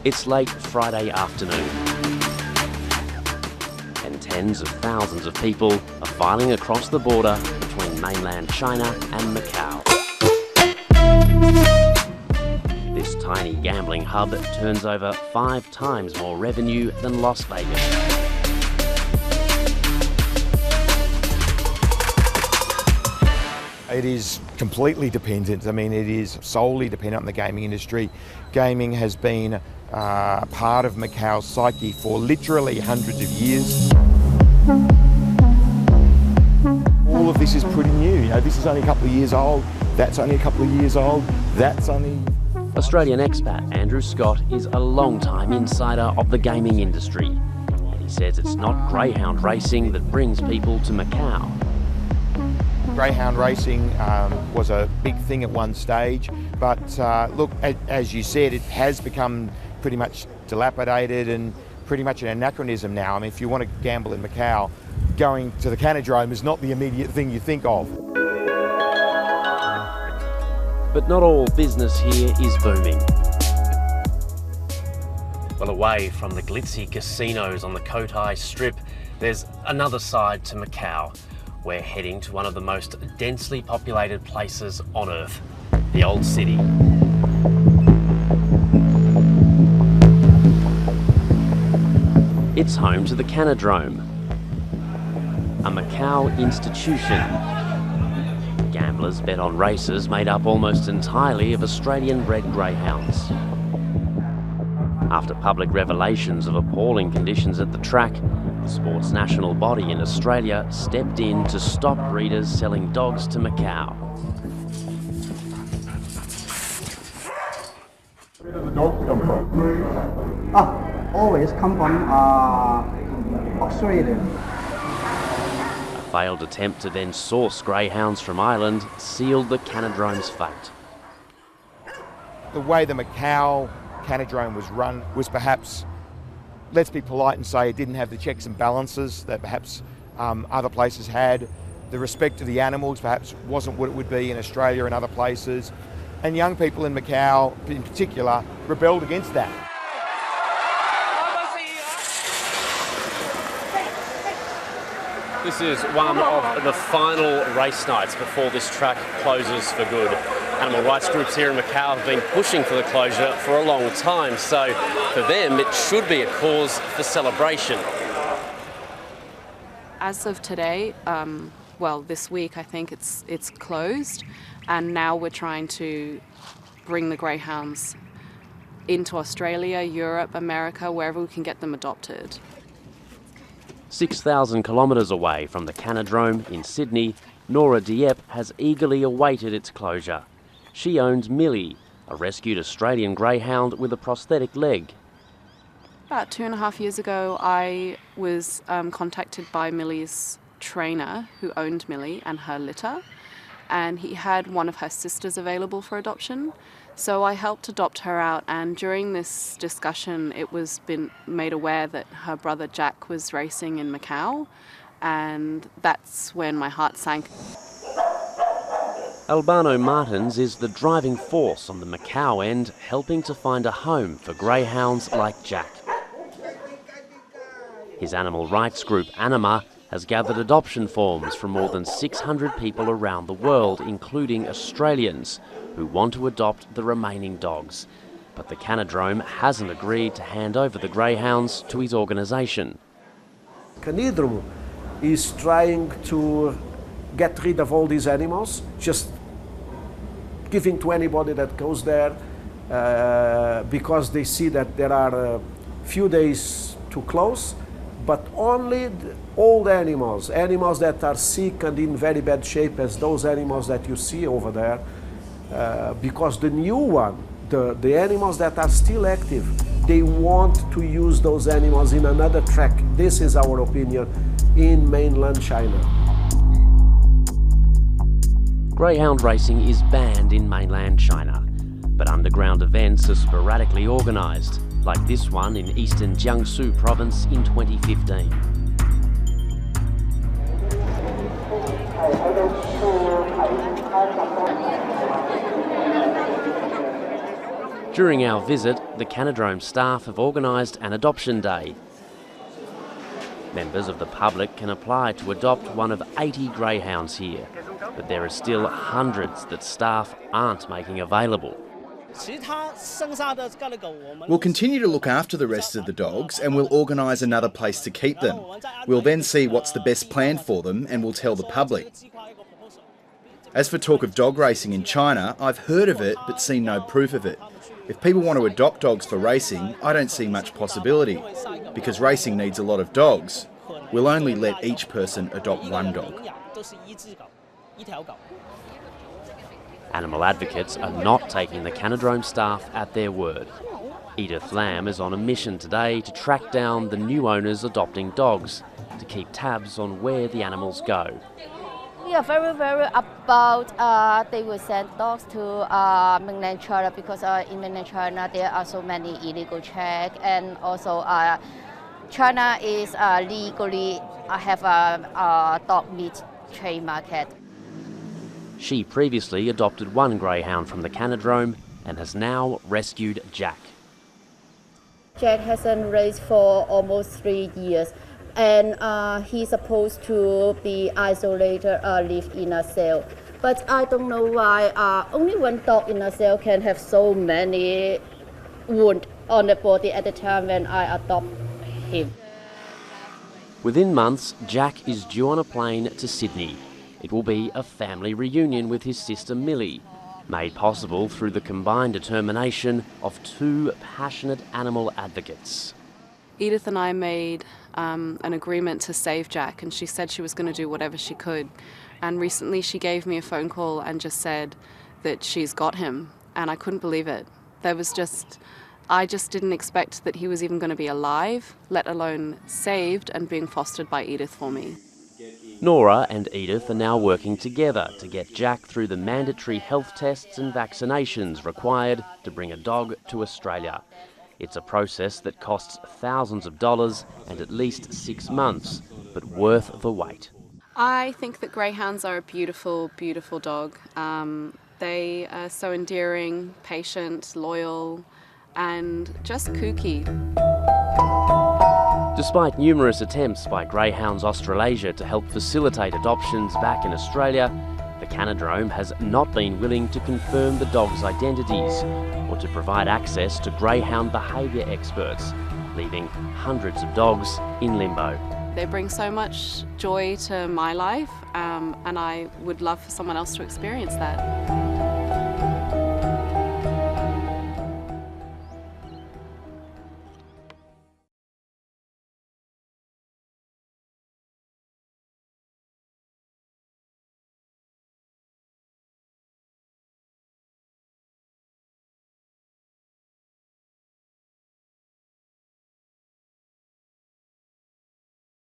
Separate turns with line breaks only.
It's late Friday afternoon, and tens of thousands of people are filing across the border between mainland China and Macau. This tiny gambling hub turns over 5 times more revenue than Las Vegas.
It is completely dependent. I mean, it is solely dependent on the gaming industry. Gaming has been part of Macau's psyche for literally hundreds of years. All of this is pretty new. You know, this is only a couple of years old. That's only a couple of years old. That's only...
Australian expat Andrew Scott is a long-time insider of the gaming industry. And he says it's not greyhound racing that brings people to Macau.
Greyhound racing was a big thing at one stage, but look, as you said, it has become pretty much dilapidated and pretty much an anachronism now. I mean, if you want to gamble in Macau, going to the Canidrome is not the immediate thing you think of.
But not all business here is booming. Well, away from the glitzy casinos on the Cotai Strip, there's another side to Macau. We're heading to one of the most densely populated places on Earth, the Old City. It's home to the Canidrome, a Macau institution. Gamblers bet on races made up almost entirely of Australian-bred greyhounds. After public revelations of appalling conditions at the track, the sport's national body in Australia stepped in to stop breeders selling dogs to Macau.
Where do the dogs come from?
Always come from Australia.
A failed attempt to then source greyhounds from Ireland sealed the Canidrome's fate.
The way the Macau Canidrome was run was perhaps, let's be polite and say, it didn't have the checks and balances that perhaps other places had. The respect to the animals perhaps wasn't what it would be in Australia and other places. And young people in Macau, in particular, rebelled against that.
This is one of the final race nights before this track closes for good. Animal rights groups here in Macau have been pushing for the closure for a long time, so for them it should be a cause for celebration.
As of today, well, this week I think it's closed, and now we're trying to bring the greyhounds into Australia, Europe, America, wherever we can get them adopted.
6,000 kilometres away from the Canidrome in Sydney, Nora Dieppe has eagerly awaited its closure. She owns Millie, a rescued Australian greyhound with a prosthetic leg.
About 2.5 years ago, I was contacted by Millie's trainer, who owned Millie and her litter, and he had one of her sisters available for adoption. So I helped adopt her out, and during this discussion it was been made aware that her brother Jack was racing in Macau, and that's when my heart sank.
Albano Martins is the driving force on the Macau end, helping to find a home for greyhounds like Jack. His animal rights group Anima has gathered adoption forms from more than 600 people around the world, including Australians, who want to adopt the remaining dogs. But the Canidrome hasn't agreed to hand over the greyhounds to his organisation.
Canidrome is trying to get rid of all these animals, just giving to anybody that goes there, because they see that there are a few days to close, but only old animals, animals that are sick and in very bad shape, as those animals that you see over there, because the new one, the animals that are still active, they want to use those animals in another track. This is our opinion in mainland China.
Greyhound racing is banned in mainland China, but underground events are sporadically organised, like this one in eastern Jiangsu province in 2015. During our visit, the Canidrome staff have organised an adoption day. Members of the public can apply to adopt one of 80 greyhounds here, but there are still hundreds that staff aren't making available.
We'll continue to look after the rest of the dogs and we'll organise another place to keep them. We'll then see what's the best plan for them and we'll tell the public. As for talk of dog racing in China, I've heard of it but seen no proof of it. If people want to adopt dogs for racing, I don't see much possibility, because racing needs a lot of dogs. We'll only let each person adopt one dog.
Animal advocates are not taking the Canidrome staff at their word. Edith Lamb is on a mission today to track down the new owners adopting dogs, to keep tabs on where the animals go.
We are very about they will send dogs to mainland China, because in mainland China there are so many illegal checks, and also China is legally have a dog meat trade market.
She previously adopted one greyhound from the Canidrome and has now rescued Jack.
Jack hasn't raced for almost 3 years. And he's supposed to be isolated, live in a cell. But I don't know why only one dog in a cell can have so many wounds on the body at the time when I adopt him.
Within months, Jack is due on a plane to Sydney. It will be a family reunion with his sister Millie, made possible through the combined determination of two passionate animal advocates.
Edith and I made an agreement to save Jack, and she said she was going to do whatever she could. And recently she gave me a phone call and just said that she's got him, and I couldn't believe it. I just didn't expect that he was even going to be alive, let alone saved and being fostered by Edith for me.
Nora and Edith are now working together to get Jack through the mandatory health tests and vaccinations required to bring a dog to Australia. It's a process that costs thousands of dollars and at least 6 months, but worth the wait.
I think that greyhounds are a beautiful, beautiful dog. They are so endearing, patient, loyal, and just kooky.
Despite numerous attempts by Greyhounds Australasia to help facilitate adoptions back in Australia, the Canidrome has not been willing to confirm the dogs' identities or to provide access to greyhound behaviour experts, leaving hundreds of dogs in limbo.
They bring so much joy to my life, and I would love for someone else to experience that.